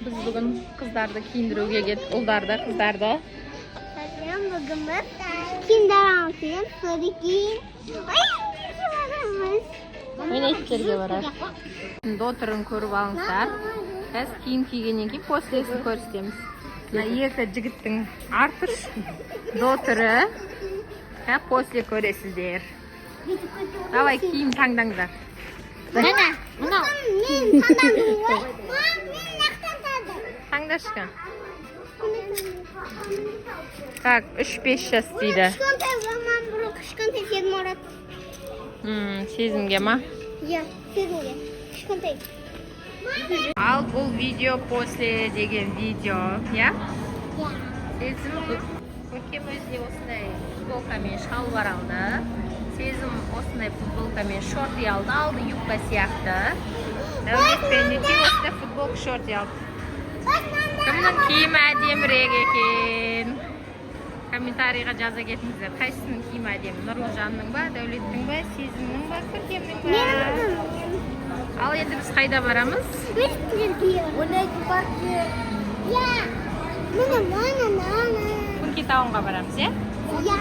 Biz bugün kızlarda kiyindiruge ketdik, uldарды, kızlarda. Zaten bugün biz Kinder aldım, sarıkin. Ay, varmış. Oynayışlarga barar. Şimdi oturun ko'rib alыңызlar. Biz kiyim kiygandan keyin poslesini ko'rsatamiz. Екі жігіттің артыш дотыры. После көресіздер. Давай киім таңдаңдар. Мына. Мен таңдадым ғой. Мен нақтан таңдадым. Таңдашқа. Так, 3-5 жас дейді. Кішкентай мамам бұрын кішкентай сезім ұрады. Сезімге ма? Иә, сезімге. Кішкентай. Ал бұл видео после деген видео, я? Иә. Сезім көркем өзіне осындай футболкамен шалбар алды. Сезім осындай футболкамен шорти алды, юбка сияқты. Дәулет пен Нити осындай футболка шорти алды. Кімнің киімі әдемірек екен? Комментарийға жаза кетіңіздер. Қайсының киімі әдемі? Нұрлыжанның ба, Дәулеттің ба, Сезімнің ба, Көркемнің ба? Ал енді біз қайда барамыз? Біз киеміз. Ойнайтын паркке. Иә. Мына. Күнке тауынға барамыз, иә? Иә.